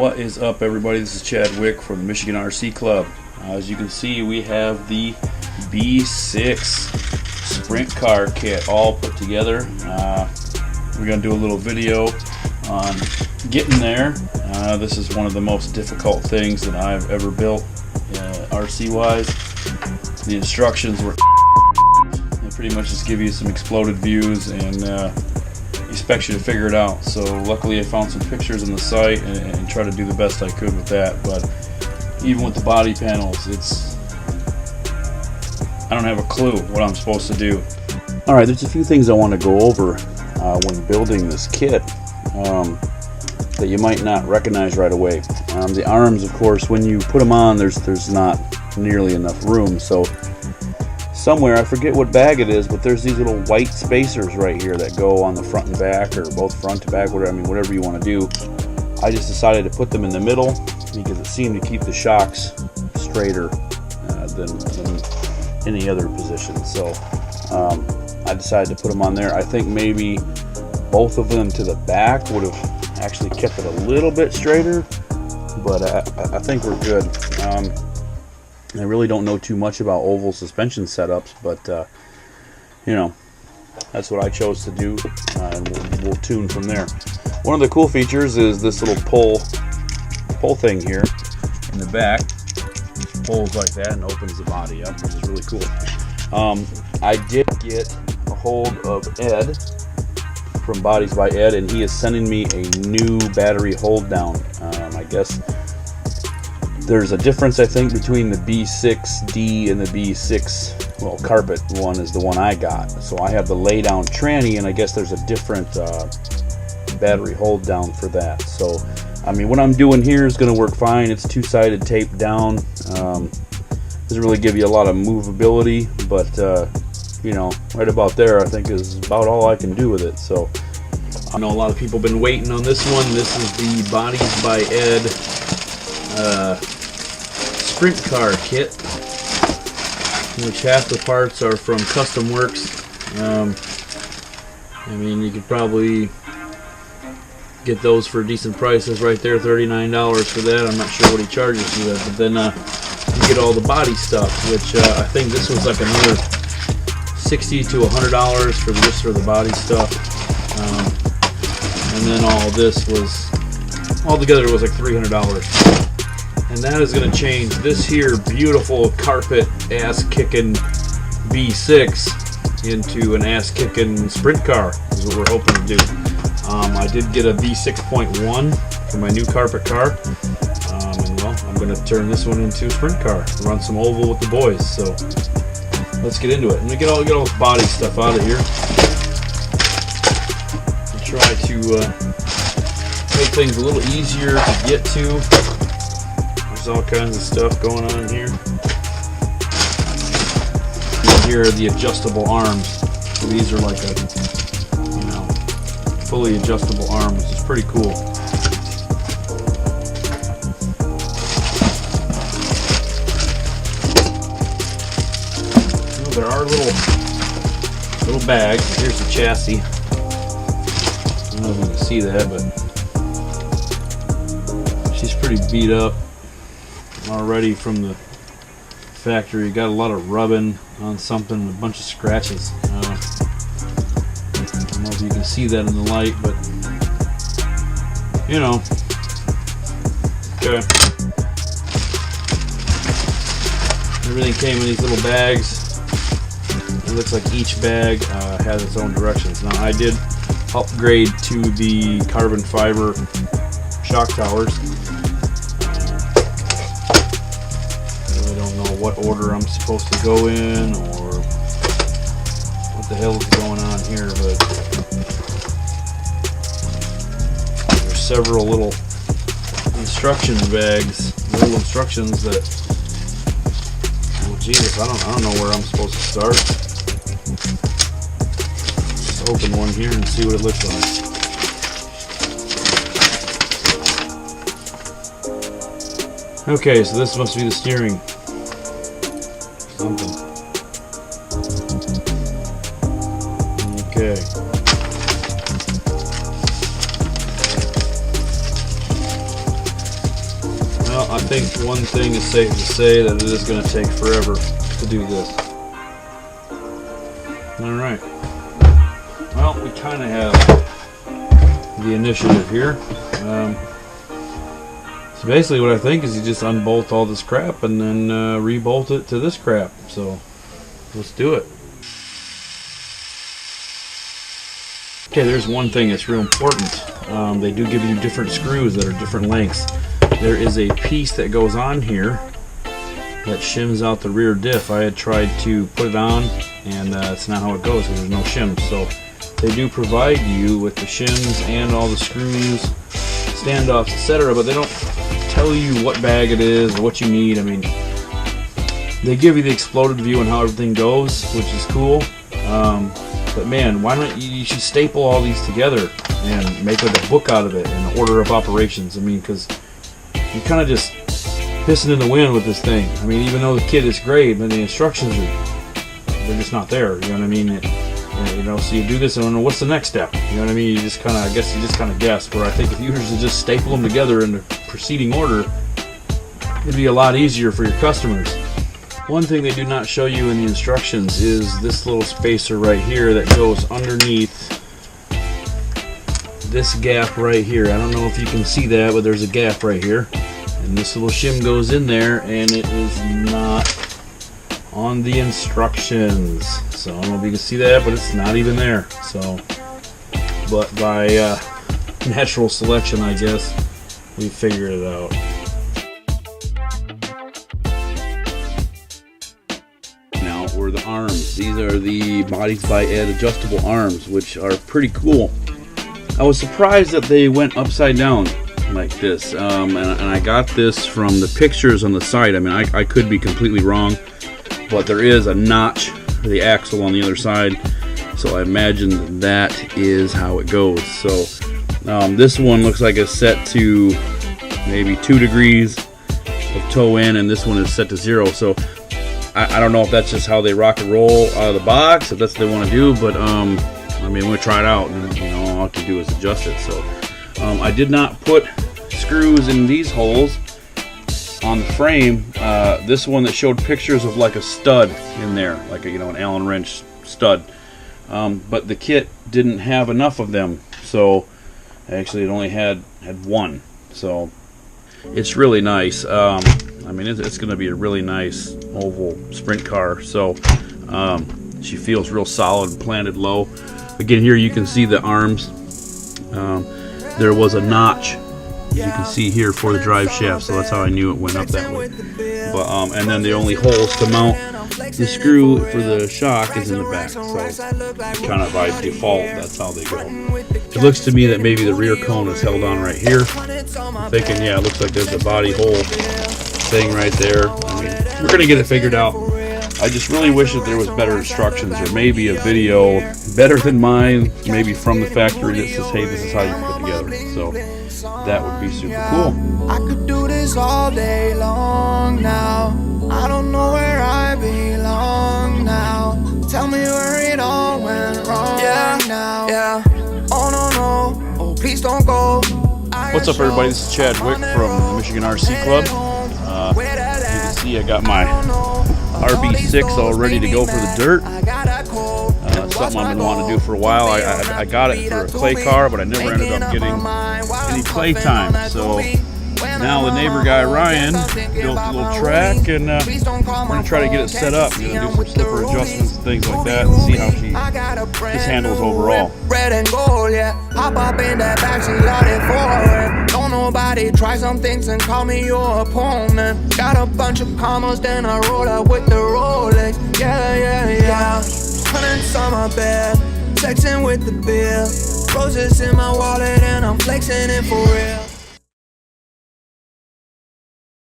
What is up, everybody? This is Chad Wick from the Michigan RC Club. As you can see, we have the B6 sprint car kit all put together. We're going to do a little video on getting there. This is one of the most difficult things that I've ever built RC wise. The instructions were they pretty much just give you some exploded views and expect you to figure it out. So luckily I found some pictures on the site and try to do the best I could with that. But even with the body panels, I don't have a clue what I'm supposed to do. Alright, there's a few things I want to go over when building this kit that you might not recognize right away. The arms, of course, when you put them on, there's not nearly enough room. So somewhere, I forget what bag it is, but there's these little white spacers right here that go on the front and back, or both front to back, whatever you want to do. I just decided to put them in the middle because it seemed to keep the shocks straighter than any other position. So I decided to put them on there. I think maybe both of them to the back would have actually kept it a little bit straighter, but I think we're good. I really don't know too much about oval suspension setups, but you know, that's what I chose to do, and we'll tune from there. One of the cool features is this little pull thing here in the back. Pulls like that and opens the body up, which is really cool. I did get a hold of Ed from Bodies by Ed, and he is sending me a new battery hold down. I guess there's a difference, I think, between the B6D and the B6, well, carpet one is the one I got. So I have the lay down tranny, and I guess there's a different battery hold down for that. So, I mean, what I'm doing here is going to work fine. It's two-sided tape down. Doesn't really give you a lot of movability, but you know, right about there I think is about all I can do with it. So I know a lot of people have been waiting on this one. This is the Bodies by Ed sprint car kit, which half the parts are from Custom Works. I mean, you could probably get those for decent prices right there, $39 for that. I'm not sure what he charges you that, but then you get all the body stuff, which I think this was like another $60 to $100 for just for the body stuff, and then all this was altogether was like $300. And that is going to change this here beautiful carpet ass-kicking B6 into an ass-kicking sprint car, is what we're hoping to do. I did get a B6.1 for my new carpet car, and well, I'm going to turn this one into a sprint car, run some oval with the boys. So let's get into it. Let me get all this body stuff out of here. I'll try to make things a little easier to get to. There's all kinds of stuff going on here. And here are the adjustable arms. So these are like a, you know, fully adjustable arm, which is pretty cool. Well, there are little bags. Here's the chassis. I don't know if you can see that, but she's pretty beat up already from the factory. Got a lot of rubbing on something, a bunch of scratches. I don't know if you can see that in the light, but you know. Okay. Everything came in these little bags. It looks like each bag has its own directions. Now I did upgrade to the carbon fiber shock towers. What order I'm supposed to go in, or what the hell is going on here, but there's several little instruction bags, little instructions that, oh Jesus, I don't know where I'm supposed to start. Just open one here and see what it looks like. Okay, so this must be the steering. Something. Okay. I think one thing is safe to say, that it is going to take forever to do this. Alright. Well, we kind of have the initiative here. So basically what I think is you just unbolt all this crap and then rebolt it to this crap. So let's do it. Okay, there's one thing that's real important. They do give you different screws that are different lengths. There is a piece that goes on here that shims out the rear diff. I had tried to put it on, and that's not how it goes because there's no shims. So they do provide you with the shims and all the screws, standoffs, etc., but they don't tell you what bag it is or what you need. I mean, they give you the exploded view on how everything goes, which is cool. But man, why don't you should staple all these together and make like a book out of it in order of operations. I mean, because you're kind of just pissing in the wind with this thing. I mean, even though the kit is great, but the instructions they're just not there. You know what I mean? You know, so you do this, and I don't know what's the next step. You know what I mean? You just kind of, I guess, you just kind of guess. Where I think if you were to just staple them together in the preceding order, it'd be a lot easier for your customers. One thing they do not show you in the instructions is this little spacer right here that goes underneath this gap right here. I don't know if you can see that, but there's a gap right here, and this little shim goes in there, and it is not on the instructions. So I don't know if you can see that, but it's not even there. So, but by natural selection, I guess, we figured it out. Now, were the arms. These are the Bodies by Ed adjustable arms, which are pretty cool. I was surprised that they went upside down like this, and I got this from the pictures on the site. I mean, I could be completely wrong, but there is a notch for the axle on the other side, so I imagine that is how it goes. So this one looks like it's set to maybe 2 degrees of toe in, and this one is set to 0. So I don't know if that's just how they rock and roll out of the box, if that's what they want to do, but I mean, we'll try it out, and you know, all I have to do is adjust it. So I did not put screws in these holes on the frame. This one that showed pictures of like a stud in there, like a, you know, an Allen wrench stud, but the kit didn't have enough of them, so actually it only had one. So it's really nice. I mean, it's going to be a really nice oval sprint car. So she feels real solid, planted low. Again, here you can see the arms. There was a notch, as you can see here, for the drive shaft, so that's how I knew it went up that way. But and then the only holes to mount the screw for the shock is in the back, so kind of by default that's how they go. It looks to me that maybe the rear cone is held on right here. I'm thinking, yeah, it looks like there's a body hole thing right there. I mean, we're gonna get it figured out. I just really wish that there was better instructions, or maybe a video better than mine, maybe from the factory, that says, hey, this is how you put it together. So that would be super cool. I could do this all day long now. I don't know where I belong now. Tell me where it all went wrong now. Yeah. Oh no, no. Oh, please don't go. What's up, everybody? This is Chad Wick from the Michigan RC Club. You can see I got my RB6 all ready to go for the dirt. Something I've been wanting to do for a while. I got it for a clay car, but I never ended up getting any clay time. So now the neighbor guy Ryan built a little track, and we're going to try to get it set up. We're going to do some slipper adjustments and things like that, and see how she just handles overall. Red and gold, yeah. Hop up in that backseat, load it forward. Don't nobody try some things and call me your opponent. Got a bunch of commas, then I roll up with the Rolex. Yeah, yeah, yeah. Hundreds on my bed, flexing with the bill. Roses in my wallet, and I'm flexing it for real.